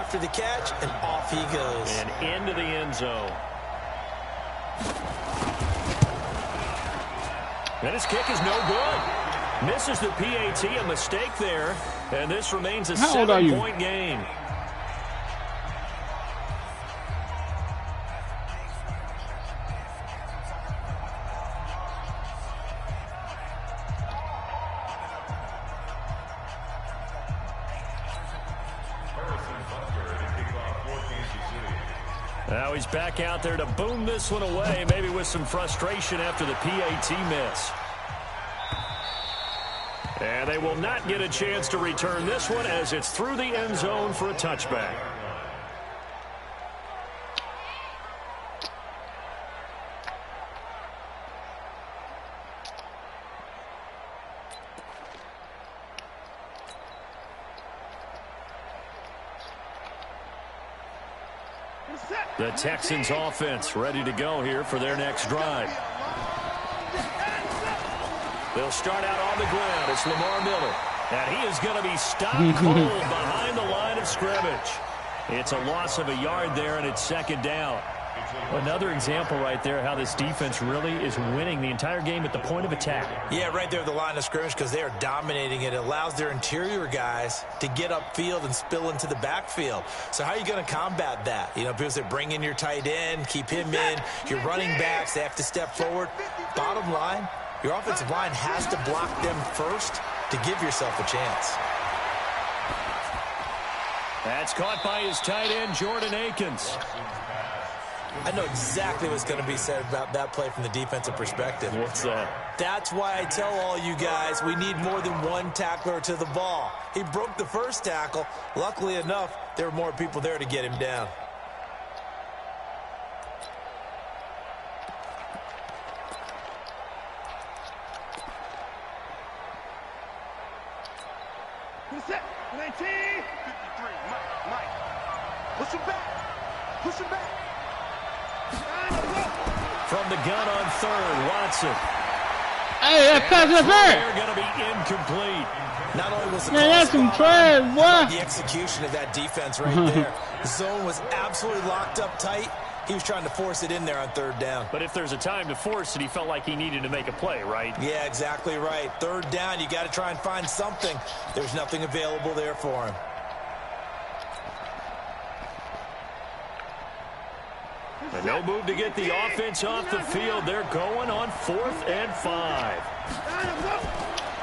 after the catch, and off he goes. And into the end zone. And his kick is no good. Misses the PAT, a mistake there. And this remains a 7-point game. Now he's back out there to boom this one away, maybe with some frustration after the PAT miss. And they will not get a chance to return this one as it's through the end zone for a touchback. The Texans offense ready to go here for their next drive. They'll start out on the ground. It's Lamar Miller. And he is going to be stopped cold behind the line of scrimmage. It's a loss of a yard there, and it's second down. Another example right there how this defense really is winning the entire game at the point of attack. Yeah, right there at the line of scrimmage because they are dominating it. It allows their interior guys to get upfield and spill into the backfield. So how are you going to combat that? You know, people say bring in your tight end, keep him in. Your running backs, they have to step forward. Bottom line, your offensive line has to block them first to give yourself a chance. That's caught by his tight end, Jordan Akins. I know exactly what's going to be said about that play from the defensive perspective. What's that? That's why I tell all you guys we need more than one tackler to the ball. He broke the first tackle. Luckily enough, there were more people there to get him down. Who's that? 19. 53. Mike. Push him back. Push him back. From the gun on third, Watson. Hey, that pass is they're going to be incomplete. Not only was the that's some trash, boy. The execution of that defense right there. The zone was absolutely locked up tight. He was trying to force it in there on third down. But if there's a time to force it, he felt like he needed to make a play, right? Yeah, exactly right. Third down, you got to try and find something. There's nothing available there for him. And no move to get the offense off the field. They're going on 4th and 5.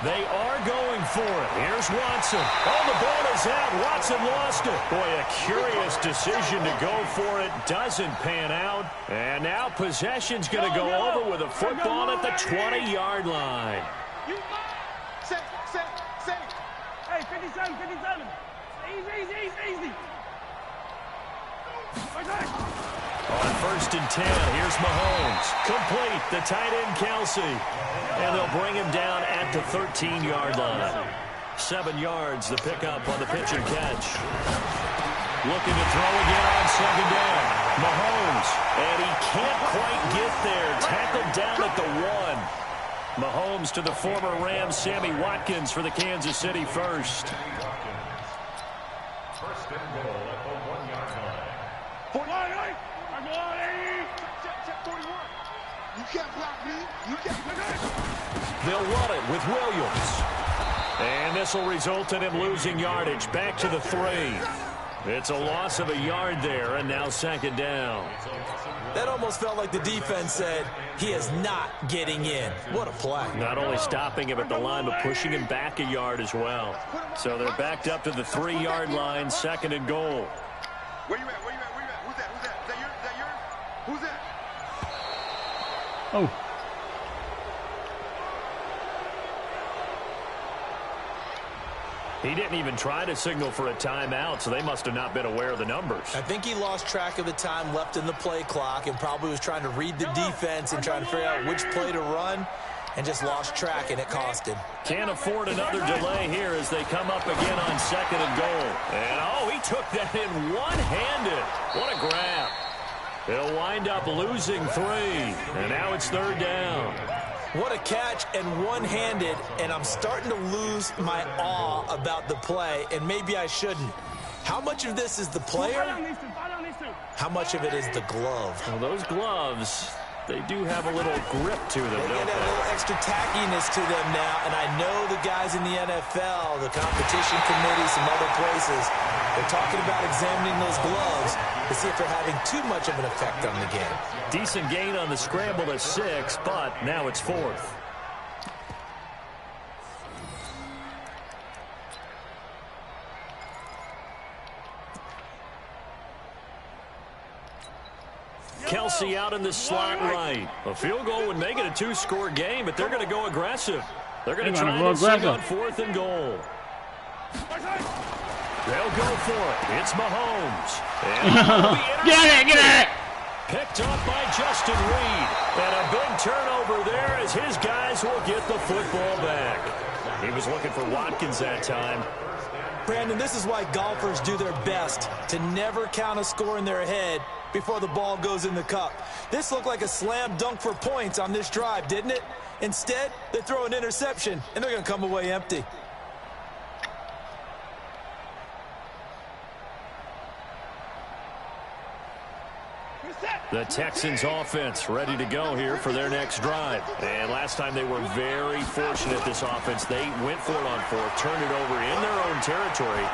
They are going for it. Here's Watson. Oh, the ball is out. Watson lost it. Boy, a curious decision to go for it. Doesn't pan out. And now possession's going to go over with a football at the 20-yard line. Safe. Hey, 57. Easy. On 1st and 10, here's Mahomes. Complete, the tight end Kelsey. And they'll bring him down at the 13-yard line. 7 yards, the pickup on the pitch and catch. Looking to throw again on 2nd down. Mahomes, and he can't quite get there. Tackled down at the 1. Mahomes to the former Rams, Sammy Watkins for the Kansas City first. First and goal at the 1-yard line. 41. You can't block me. You can't block me. They'll run it with Williams. And this will result in him losing yardage. Back to the 3. It's a loss of a yard there, and now 2nd down. That almost felt like the defense said, he is not getting in. What a play. Not only stopping him at the line, but pushing him back a yard as well. So they're backed up to the 3-yard line, 2nd and goal. Where you at? Who's that? Is that yours? Who's that? Oh. He didn't even try to signal for a timeout, so they must have not been aware of the numbers. I think he lost track of the time left in the play clock and probably was trying to read the defense and trying to figure out which play to run and just lost track, and it cost him. Can't afford another delay here as they come up again on 2nd and goal. And, oh, he took that in one-handed. What a grab. They'll wind up losing 3, and now it's 3rd down. What a catch and one-handed, and I'm starting to lose my awe about the play, and maybe I shouldn't. How much of this is the player? How much of it is the glove? Well, those gloves, they do have a little grip to them, They don't get a they? little extra tackiness to them now, and I know the guys in the NFL, the competition committee, some other places, they're talking about examining those gloves to see if they're having too much of an effect on the game. Decent gain on the scramble at 6, but now it's 4th. Kelsey out in the slot right. A field goal would make it a 2-score game, but they're going to go aggressive. They're going to try and sing on 4th and goal. They'll go for it. It's Mahomes. Get it! Picked up by Justin Reed. And a big turnover there as his guys will get the football back. He was looking for Watkins that time. Brandon, this is why golfers do their best to never count a score in their head before the ball goes in the cup. This looked like a slam dunk for points on this drive, didn't it? Instead, they throw an interception, and they're going to come away empty. The Texans offense ready to go here for their next drive. And last time they were very fortunate, this offense. They went for it on 4th, turned it over in their own territory,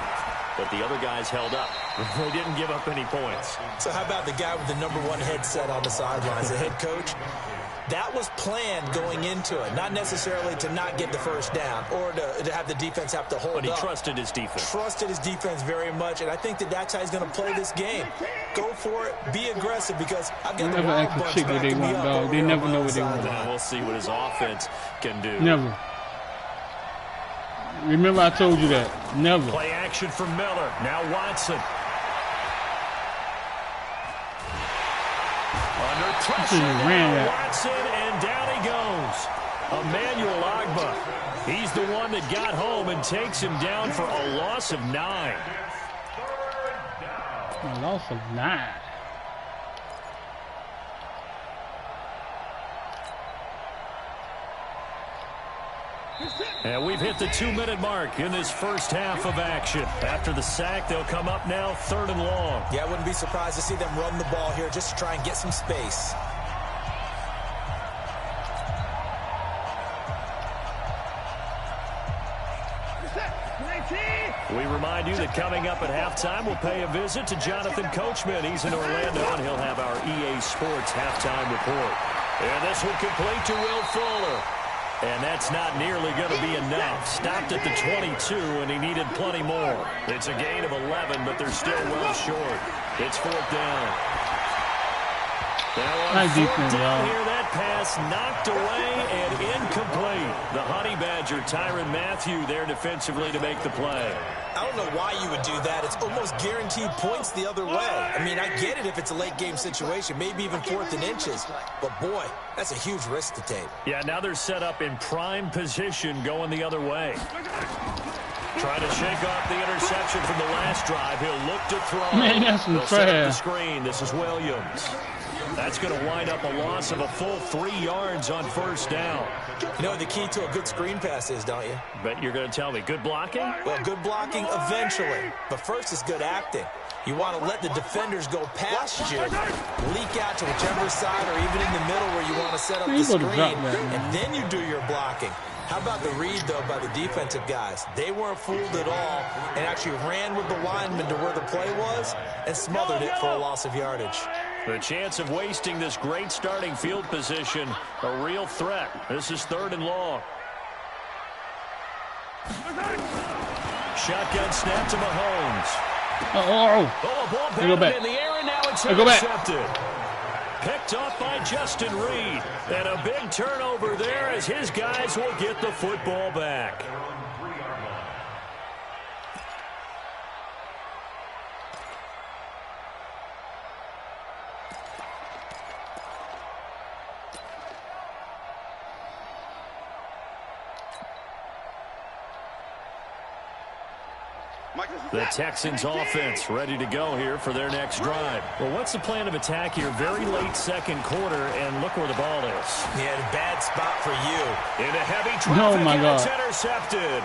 but the other guys held up. They didn't give up any points. So how about the guy with the #1 headset on the sidelines, the head coach? That was planned going into it, not necessarily to not get the first down or to have the defense have to hold up. But he trusted his defense. Trusted his defense very much, and I think that's how he's going to play this game. Go for it, be aggressive, because I've got the Wild Bunch backing me up. They never know what they want. We'll see what his offense can do. Never. Remember I told you that. Never. Play action from Miller. Now Watson. Under pressure now, Watson, and down he goes. Emmanuel Ogbah. He's the one that got home and takes him down for a loss of 9. A loss of 9. And we've hit the 2-minute mark in this first half of action. After the sack, they'll come up now 3rd and long. Yeah, I wouldn't be surprised to see them run the ball here just to try and get some space. We remind you that coming up at halftime, we'll pay a visit to Jonathan Coachman. He's in Orlando, and he'll have our EA Sports halftime report. And this will complete to Will Fuller. And that's not nearly going to be enough. Stopped at the 22, and he needed plenty more. It's a gain of 11, but they're still well short. It's 4th down. Now on 4th down here, that pass knocked away and incomplete. The Honey Badger, Tyrann Mathieu, there defensively to make the play. I don't know why you would do that. It's almost guaranteed points the other way. I mean, I get it if it's a late-game situation, maybe even 4th and inches. But, boy, that's a huge risk to take. Yeah, now they're set up in prime position going the other way. Trying to shake off the interception from the last drive. He'll look to throw. Man, that's some They'll set up the trash. screen. This is Williams. That's going to wind up a loss of a full 3 yards on 1st down. You know what the key to a good screen pass is, don't you? But you're going to tell me, good blocking? Well, good blocking eventually. But first is good acting. You want to let the defenders go past you, leak out to whichever side or even in the middle where you want to set up the screen, and then you do your blocking. How about the read, though, by the defensive guys? They weren't fooled at all and actually ran with the lineman to where the play was and smothered it for a loss of yardage. The chance of wasting this great starting field position, a real threat. This is 3rd and long. Shotgun snap to Mahomes. Oh, Oh, ball go back. batted in the air, and now it's Go back. intercepted. Picked off by Justin Reed. And a big turnover there as his guys will get the football back. The Texans offense ready to go here for their next drive. Well, what's the plan of attack here? Very late 2nd quarter, and look where the ball is. Yeah, a bad spot for you. In a heavy traffic, my and God. it's intercepted.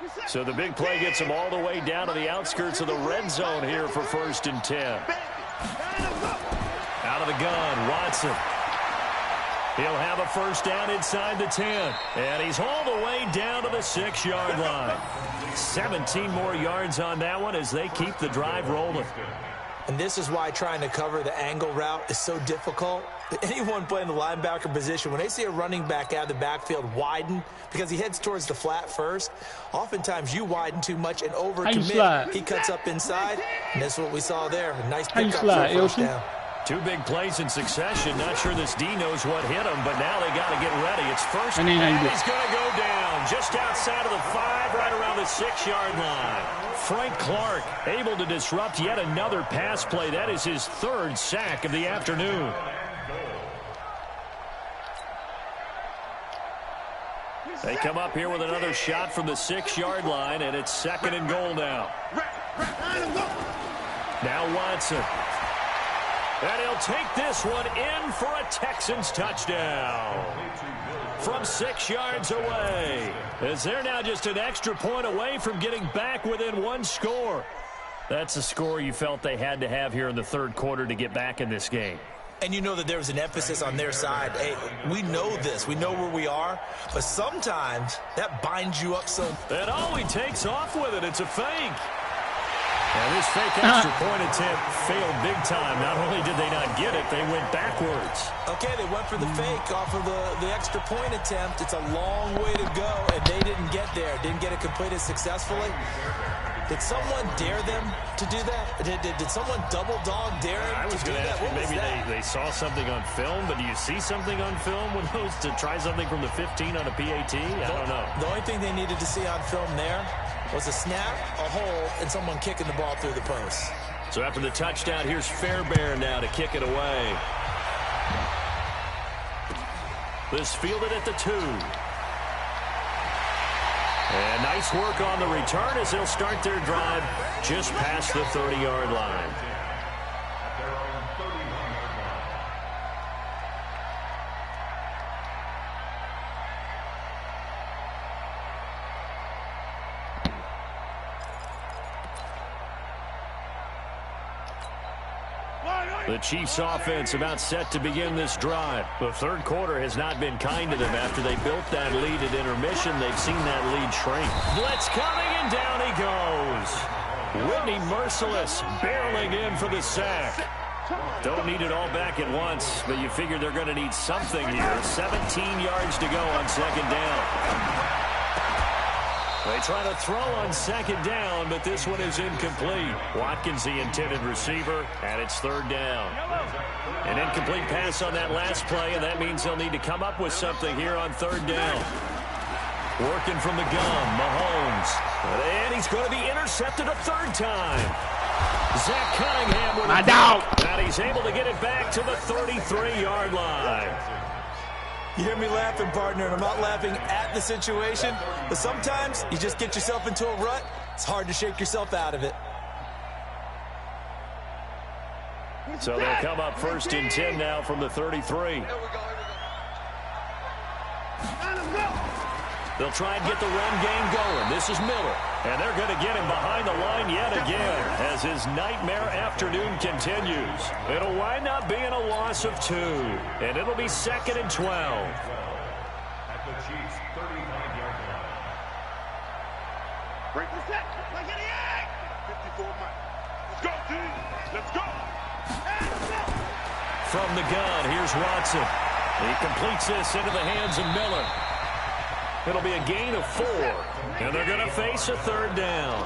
So the big play gets him all the way down to the outskirts of the red zone here for 1st and 10. Out of the gun, Watson. He'll have a first down inside the 10. And he's all the way down to the 6-yard line. 17 more yards on that one as they keep the drive rolling. And this is why trying to cover the angle route is so difficult. Anyone playing the linebacker position, when they see a running back out of the backfield widen, because he heads towards the flat first, oftentimes you widen too much and overcommit. He cuts up inside, and that's what we saw there. A nice pickup for a first down. 2 big plays in succession. Not sure this D knows what hit him, but now they got to get ready. It's first, and he's going to go down just outside of the 5, right around the 6-yard line. Frank Clark able to disrupt yet another pass play. That is his 3rd sack of the afternoon. They come up here with another shot from the 6-yard line, and it's 2nd and goal now. Now Watson. And he'll take this one in for a Texans touchdown. From 6 yards away. As they're now just an extra point away from getting back within 1 score. That's a score you felt they had to have here in the 3rd quarter to get back in this game. And you know that there was an emphasis on their side. Hey, we know this. We know where we are. But sometimes that binds you up so. And he takes off with it. It's a fake. And this fake extra point attempt failed big time. Not only did they not get it, they went backwards. Okay, they went for the fake off of the extra point attempt. It's a long way to go, and they didn't get there. Didn't get it completed successfully. Did someone dare them to do that? Did someone double dog dare them to do that? Maybe they saw something on film, but do you see something on film when those to try something from the 15 on a PAT? I don't know. The only thing they needed to see on film there was a snap, a hold, and someone kicking the ball through the post. So after the touchdown, here's Fairbairn now to kick it away. This fielded at the 2. And nice work on the return as they'll start their drive just past the 30-yard line. The Chiefs offense about set to begin this drive. The 3rd quarter has not been kind to them after they built that lead at intermission. They've seen that lead shrink. Blitz coming, and down he goes. Whitney Merciless barreling in for the sack. Don't need it all back at once, but you figure they're going to need something here. 17 yards to go on 2nd down. They try to throw on 2nd down, but this one is incomplete. Watkins, the intended receiver, and it's 3rd down. An incomplete pass on that last play, and that means they'll need to come up with something here on 3rd down. Working from the gun, Mahomes. And he's going to be intercepted a 3rd time. Zach Cunningham with a dog. And he's able to get it back to the 33-yard line. You hear me laughing, partner, and I'm not laughing at the situation, but sometimes you just get yourself into a rut. It's hard to shake yourself out of it. So they'll come up 1st and 10 now from the 33. They'll try and get the run game going. This is Miller. And they're going to get him behind the line yet again as his nightmare afternoon continues. It'll wind up being a loss of 2. And it'll be 2nd and 12. At the Chiefs' 35-yard line. Break the set. Like an 54 Mike. Let's go, team. Let's go. From the gun, here's Watson. He completes this into the hands of Miller. It'll be a gain of 4, and they're going to face a 3rd down.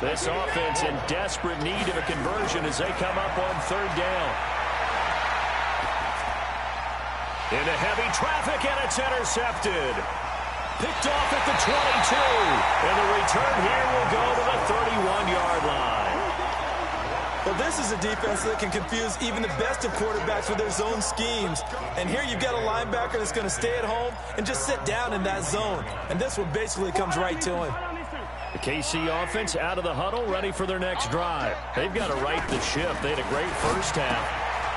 This offense in desperate need of a conversion as they come up on 3rd down. Into heavy traffic, and it's intercepted. Picked off at the 22, and the return here will go to the 31-yard line. Well, this is a defense that can confuse even the best of quarterbacks with their zone schemes. And here you've got a linebacker that's going to stay at home and just sit down in that zone. And this one basically comes right to him. The KC offense out of the huddle, ready for their next drive. They've got to right the ship. They had a great first half,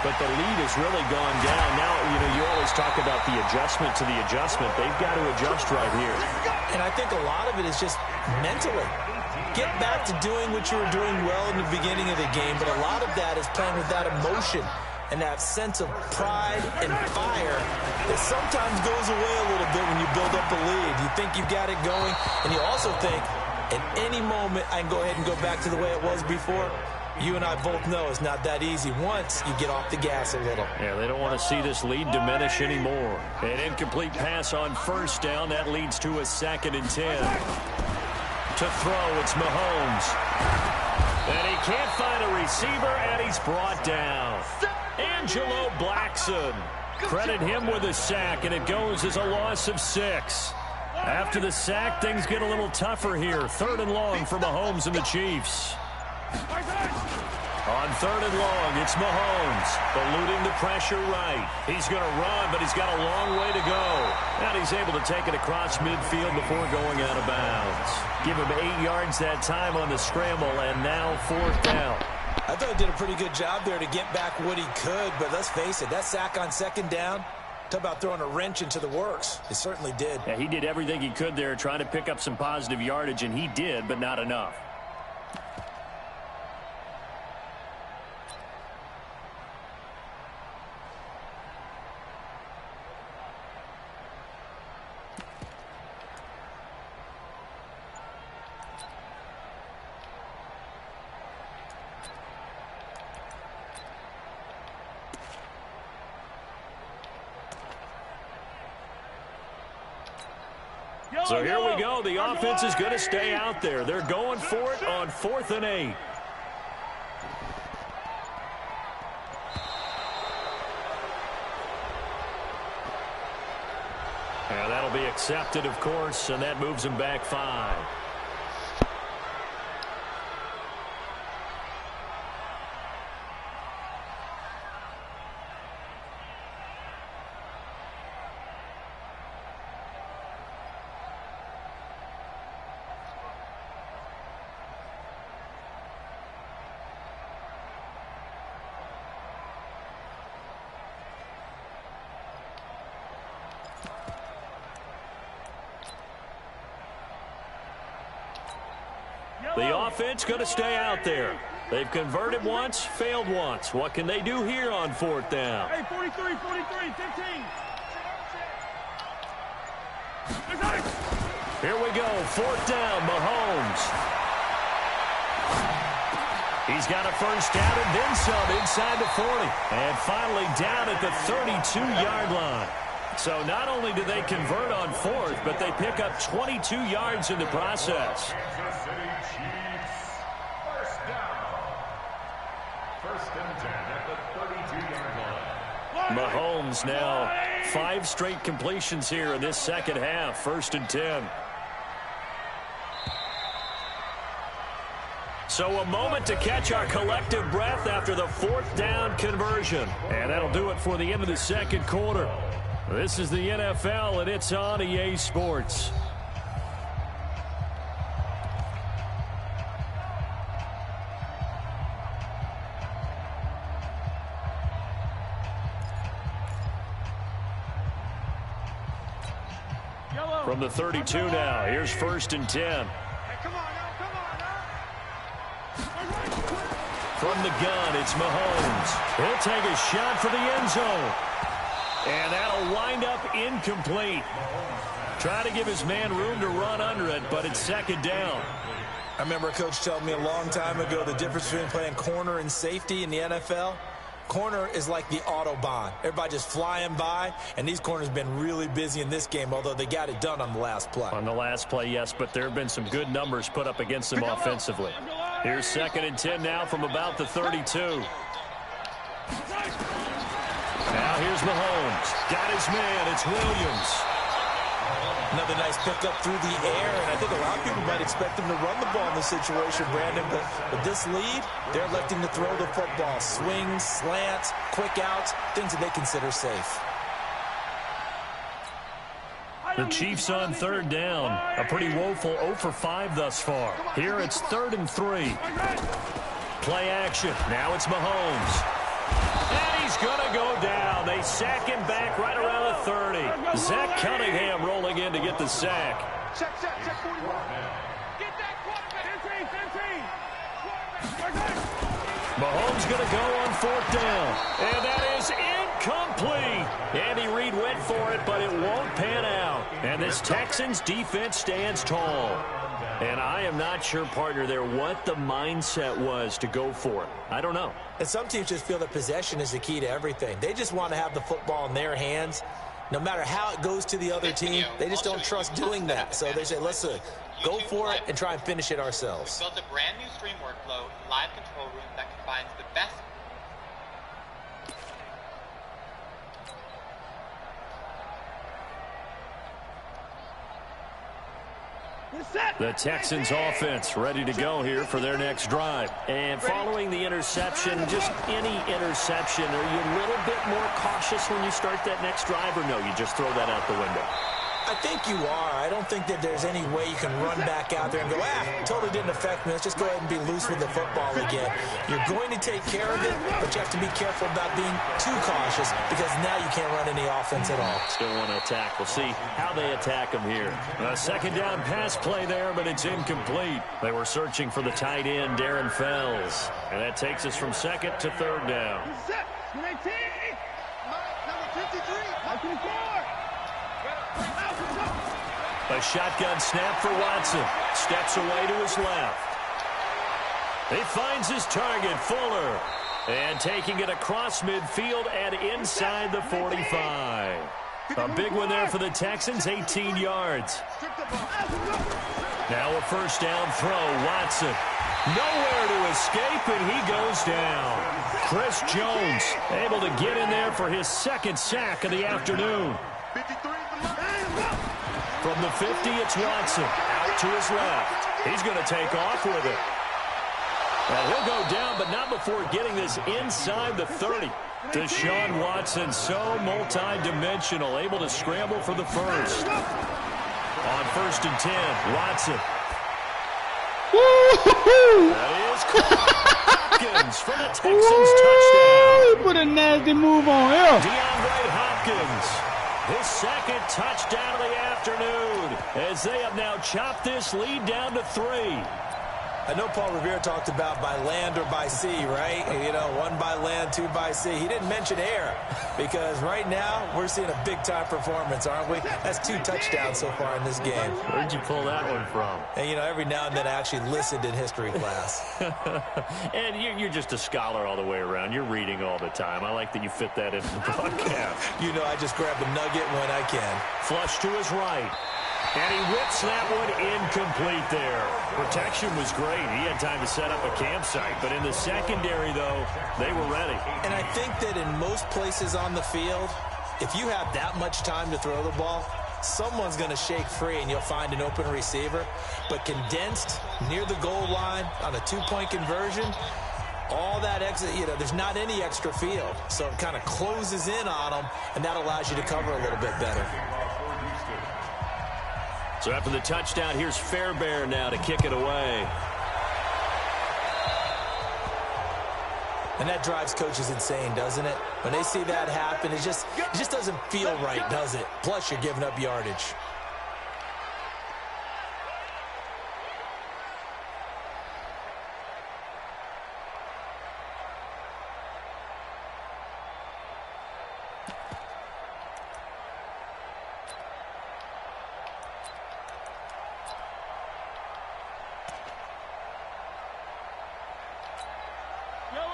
but the lead has really gone down. Now, you always talk about the adjustment to the adjustment. They've got to adjust right here. And I think a lot of it is just mentally. Get back to doing what you were doing well in the beginning of the game, but a lot of that is playing with that emotion and that sense of pride and fire that sometimes goes away a little bit when you build up a lead. You think you've got it going, and you also think, at any moment, I can go ahead and go back to the way it was before. You and I both know it's not that easy once you get off the gas a little. Yeah, they don't want to see this lead diminish anymore. An incomplete pass on first down. That leads to a 2nd and 10. To throw, it's Mahomes. And he can't find a receiver, and he's brought down. Angelo Blackson. Credit him with a sack, and it goes as a loss of 6. After the sack, things get a little tougher here. 3rd and long for Mahomes and the Chiefs. On 3rd and long, it's Mahomes, eluding the pressure right. He's going to run, but he's got a long way to go. And he's able to take it across midfield before going out of bounds. Give him 8 yards that time on the scramble, and now 4th down. I thought he did a pretty good job there to get back what he could, but let's face it, that sack on 2nd down, talk about throwing a wrench into the works. He certainly did. Yeah, he did everything he could there, trying to pick up some positive yardage, and he did, but not enough. So here we go. The offense is going to stay out there. They're going for it on 4th and 8. And that'll be accepted, of course, and that moves him back 5. The offense going to stay out there. They've converted once, failed once. What can they do here on 4th down? Hey, 43, 15. Here we go, 4th down, Mahomes. He's got a 1st down and then some inside the 40. And finally down at the 32-yard line. So not only do they convert on 4th, but they pick up 22 yards in the process. Kansas City Chiefs. 1st down. 1st and 10 at the 32-yard line. Mahomes now 5 straight completions here in this 2nd half. 1st and 10. So a moment to catch our collective breath after the 4th down conversion. And that'll do it for the end of the 2nd quarter. This is the NFL, and it's on EA Sports. From the 32 now, here's 1st and 10. From the gun, it's Mahomes. He'll take a shot for the end zone. And that'll wind up incomplete. Try to give his man room to run under it, but it's 2nd down. I remember a coach telling me a long time ago the difference between playing corner and safety in the NFL. Corner is like the Autobahn. Everybody just flying by, and these corners have been really busy in this game, although they got it done on the last play. On the last play, yes, but there have been some good numbers put up against them offensively. Here's 2nd and 10 now from about the 32. Now here's Mahomes. Got his man. It's Williams. Another nice pickup through the air, and I think a lot of people might expect him to run the ball in this situation, Brandon, but with this lead, they're electing to throw the football. Swings, slants, quick outs, things that they consider safe. The Chiefs on 3rd down. A pretty woeful 0 for 5 thus far. Here it's 3rd and 3. Play action. Now it's Mahomes. And he's going to go down. They sack him back right around the 30. Zach Cunningham rolling in to get the sack. Check, 41. Mahomes going to go on 4th down. And that is incomplete. Andy Reid went for it, but it won't pan out. And this Texans defense stands tall. And I am not sure, partner, there what the mindset was to go for it. I don't know. And some teams just feel that possession is the key to everything. They just want to have the football in their hands. No matter how it goes to the other team, they just don't trust doing that. So they say, listen, go for it and try and finish it ourselves. We built a brand new stream workflow, live control room that combines the best. The Texans offense ready to go here for their next drive. And following the interception, just any interception, are you a little bit more cautious when you start that next drive, or no, you just throw that out the window? I think you are. I don't think that there's any way you can run back out there and go, totally didn't affect me. Let's just go ahead and be loose with the football again. You're going to take care of it, but you have to be careful about being too cautious because now you can't run any offense at all. Still want to attack. We'll see how they attack them here. A 2nd down pass play there, but it's incomplete. They were searching for the tight end, Darren Fells. And that takes us from 2nd to 3rd down. Number 53. A shotgun snap for Watson. Steps away to his left. He finds his target, Fuller. And taking it across midfield and inside the 45. A big one there for the Texans, 18 yards. Now a 1st down throw, Watson. Nowhere to escape, and he goes down. Chris Jones able to get in there for his 2nd sack of the afternoon. From the 50, it's Watson. Out to his left. He's going to take off with it. Well, he'll go down, but not before getting this inside the 30. Deshaun Watson, so multi-dimensional, able to scramble for the 1st. On 1st and 10, Watson. That is Hopkins for the Texans touchdown. Put a nasty move on here. DeAndre Hopkins. His 2nd touchdown of the afternoon as they have now chopped this lead down to 3. I know Paul Revere talked about by land or by sea, right? You know, 1 by land, 2 by sea. He didn't mention air because right now we're seeing a big-time performance, aren't we? That's 2 touchdowns so far in this game. Where'd you pull that one from? And, you know, every now and then I actually listened in history class. And you're just a scholar all the way around. You're reading all the time. I like that you fit that into the broadcast. You know, I just grab a nugget when I can. Flush to his right. And he whips that one incomplete there. Protection was great. He had time to set up a campsite. But in the secondary, though, they were ready. And I think that in most places on the field, if you have that much time to throw the ball, someone's going to shake free and you'll find an open receiver. But condensed near the goal line on a 2-point conversion, all that exit, you know, there's not any extra field. So it kind of closes in on them, and that allows you to cover a little bit better. So after the touchdown, here's Fairbairn now to kick it away. And that drives coaches insane, doesn't it? When they see that happen, it just doesn't feel right, does it? Plus, you're giving up yardage.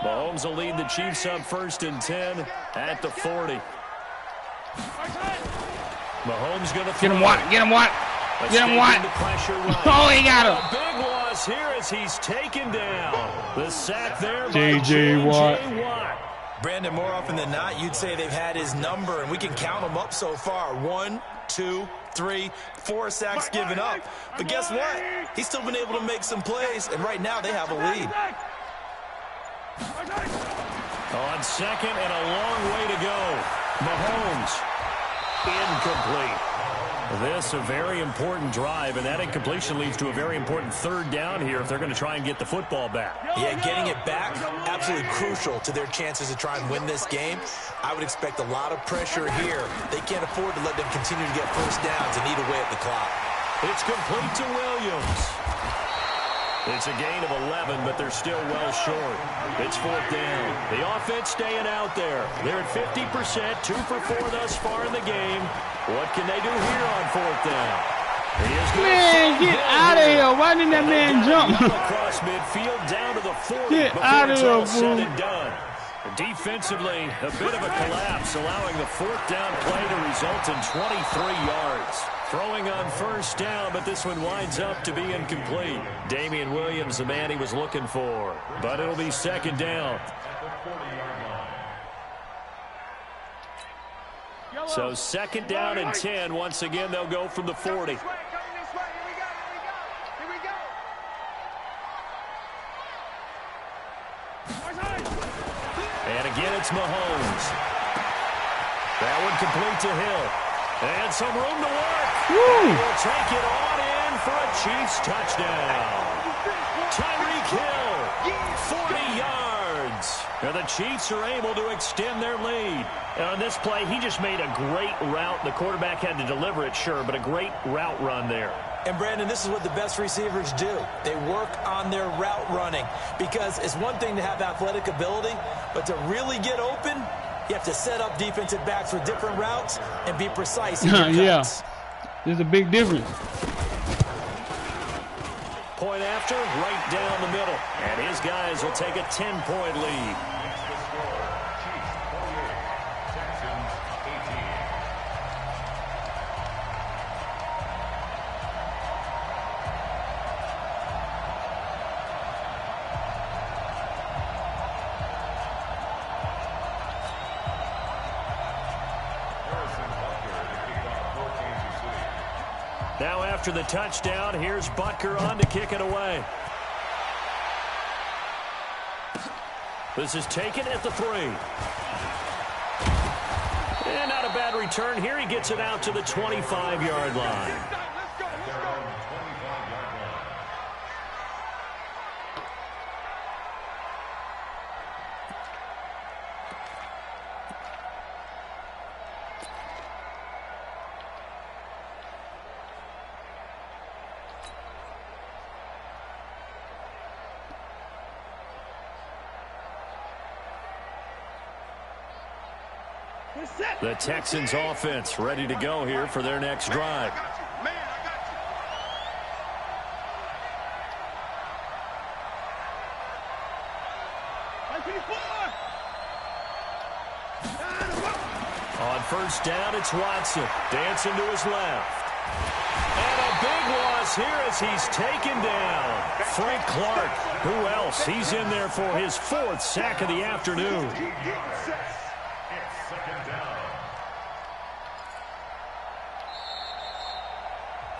Mahomes will lead the Chiefs up 1st and 10 at the 40. Mahomes going to throw. Get him, Watt. Get him, Watt. Get him, Watt. Right. Oh, he got him. A big loss here as he's taken down. The sack there by J.J. Watt. Brandon, more often than not, you'd say they've had his number, and we can count them up so far. 1, 2, 3, 4 sacks given up. But guess what? He's still been able to make some plays, and right now they have a lead. On 2nd and a long way to go. Mahomes, incomplete. This a very important drive, and that incompletion leads to a very important 3rd down here if they're going to try and get the football back. Yeah, getting it back, absolutely crucial to their chances to try and win this game. I would expect a lot of pressure here. They can't afford to let them continue to get 1st downs and eat away at the clock. It's complete to Williams. It's a gain of 11, but they're still well short. It's 4th down. The offense staying out there. They're at 50%, 2 for 4 thus far in the game. What can they do here on 4th down? Man, get out of here. Why didn't that man jump? Across midfield down to the 40 Get before out of it's here, all said boo. and done. Defensively, a bit of a collapse, allowing the 4th down play to result in 23 yards. Throwing on 1st down, but this one winds up to be incomplete. Damian Williams, the man he was looking for. But it'll be 2nd down. So 2nd down and 10. Once again, they'll go from the 40. And again, it's Mahomes. That one complete to Hill. And some room to work. Woo. He'll take it on in for a Chiefs touchdown. Tyreek Hill, 40 yards. And the Chiefs are able to extend their lead. And on this play, he just made a great route. The quarterback had to deliver it, sure, but a great route run there. And, Brandon, this is what the best receivers do. They work on their route running because it's one thing to have athletic ability, but to really get open, you have to set up defensive backs with different routes and be precise in your cuts. There's a big difference. Point after, right down the middle. And his guys will take a 10-point lead. Now after the touchdown, here's Butker on to kick it away. This is taken at the 3. And not a bad return here. He gets it out to the 25-yard line. The Texans offense ready to go here for their next drive. On 1st down, it's Watson. Dancing to his left. And a big loss here as he's taken down. Frank Clark. Who else? He's in there for his 4th sack of the afternoon.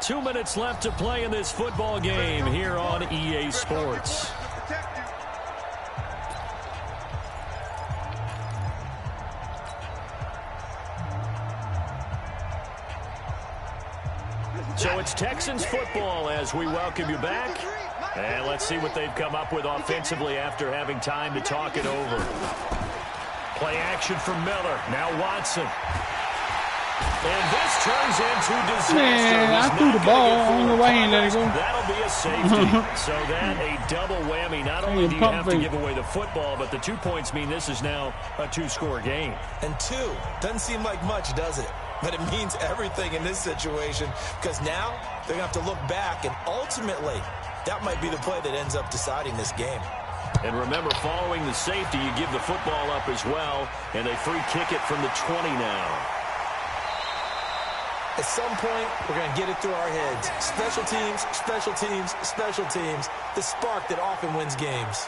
2 minutes left to play in this football game here on EA Sports. So it's Texans football as we welcome you back. And let's see what they've come up with offensively after having time to talk it over. Play action from Miller. Now Watson. And this turns into disaster. Man, I threw the ball. I don't know why he ain't let it go. That'll be a safety. So that a double whammy. Not only do you have to give away the football, but the 2 points mean this is now a 2-score game. And 2 doesn't seem like much, does it? But it means everything in this situation because now they're going to have to look back, and ultimately that might be the play that ends up deciding this game. And remember, following the safety, you give the football up as well, and they free kick it from the 20 now. At some point, we're going to get it through our heads. Special teams, special teams, special teams. The spark that often wins games.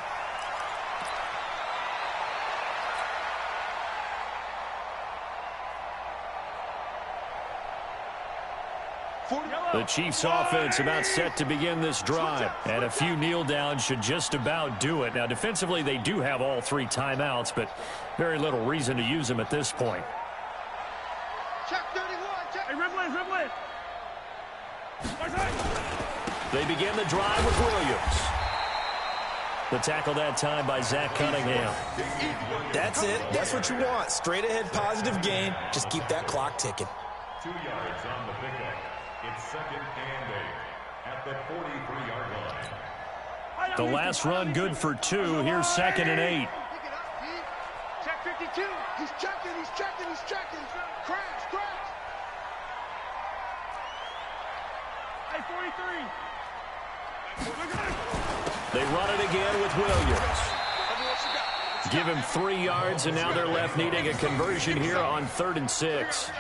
The Chiefs offense about set to begin this drive. And a few kneel downs should just about do it. Now, defensively, they do have all 3 timeouts, but very little reason to use them at this point. They begin the drive with Williams. The tackle that time by Zach Cunningham. That's it. That's what you want. Straight ahead positive gain. Just keep that clock ticking. 2 yards on the pickup. It's 2nd and 8 at the 43-yard line. The last run good for 2. Here's 2nd and 8. Check 52. He's checking. Crash. Hey, 43. They run it again with Williams. Give him 3 yards, and now they're left needing a conversion here on 3rd and 6.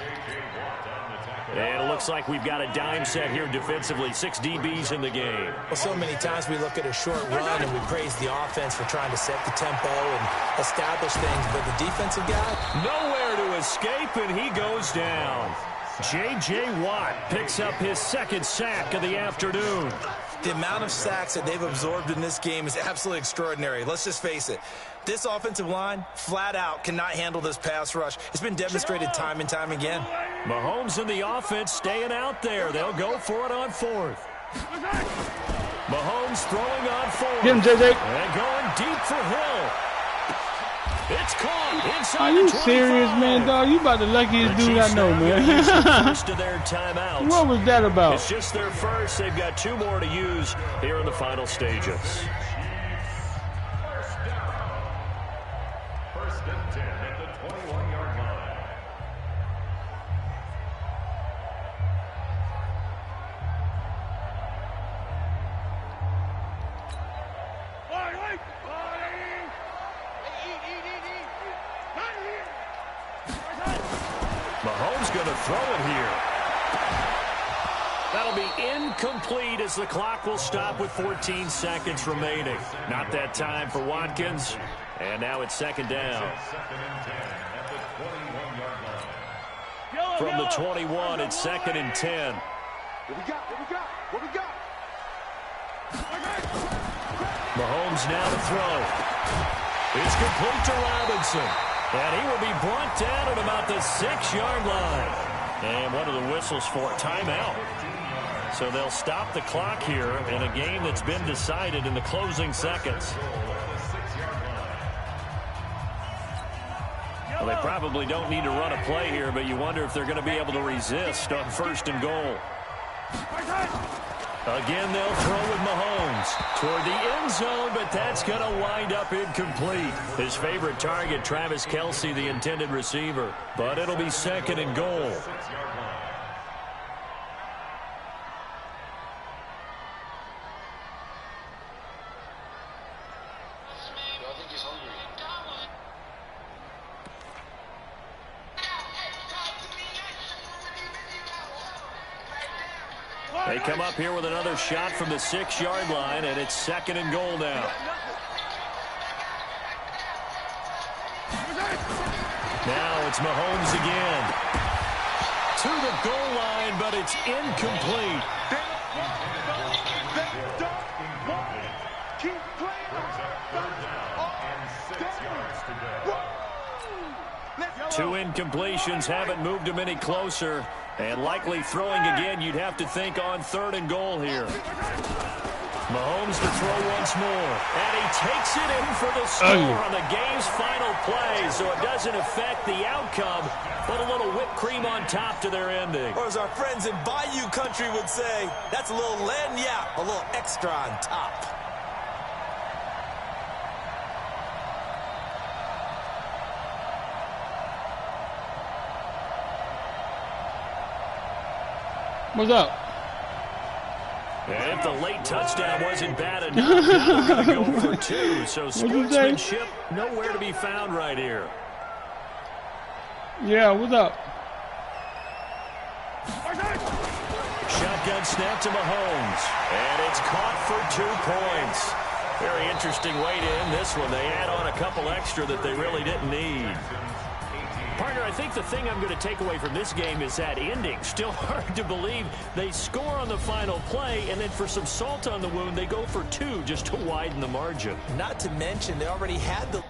And it looks like we've got a dime set here defensively. 6 DBs in the game. Well, so many times we look at a short run and we praise the offense for trying to set the tempo and establish things, but the defensive guy, nowhere to escape, and he goes down. J.J. Watt picks up his 2nd sack of the afternoon. the amount of sacks that they've absorbed in this game is absolutely extraordinary. Let's just face it. This offensive line, flat out, cannot handle this pass rush. It's been demonstrated time and time again. Mahomes and the offense staying out there. They'll go for it on 4th. Mahomes throwing on 4th. Get him, JJ. And going deep for Hill. It's caught inside. Are you the 25. serious, man, dog? You about the luckiest dude I know, man. First of their timeouts. What was that about? It's just their first. They've got 2 more to use here in the final stages. First and 10 at the 21-yard line. Mahomes going to throw it here. That'll be incomplete as the clock will stop with 14 seconds remaining. Not that time for Watkins. And now it's 2nd down. Second and 10 at the 21-yard line. From the 21, it's 2nd and 10. What we got? Mahomes now to throw. It's complete to Robinson. And he will be brought down at about the 6-yard line. And what are the whistles for? Timeout. So they'll stop the clock here in a game that's been decided in the closing seconds. Well, they probably don't need to run a play here, but you wonder if they're going to be able to resist on 1st and goal. Again, they'll throw with Mahomes toward the end zone, but that's going to wind up incomplete. His favorite target, Travis Kelce, the intended receiver. But it'll be 2nd and goal. They come up here with another shot from the 6-yard line, and it's 2nd and goal now. Now it's Mahomes again. To the goal line, but it's incomplete. Two incompletions haven't moved him any closer. And likely throwing again, you'd have to think on 3rd and goal here. Mahomes to throw once more. And he takes it in for the score on the game's final play. So it doesn't affect the outcome, but a little whipped cream on top to their ending. Or as our friends in Bayou Country would say, that's a little lagniappe, a little extra on top. What's up? And if the late touchdown wasn't bad enough, now we're going to go for 2. So sportsmanship nowhere to be found right here. Yeah, what's up? Shotgun snap to Mahomes. And it's caught for 2 points. Very interesting way to end this one. They add on a couple extra that they really didn't need. Partner, I think the thing I'm going to take away from this game is that ending. Still hard to believe they score on the final play, and then for some salt on the wound, they go for 2 just to widen the margin. Not to mention, they already had the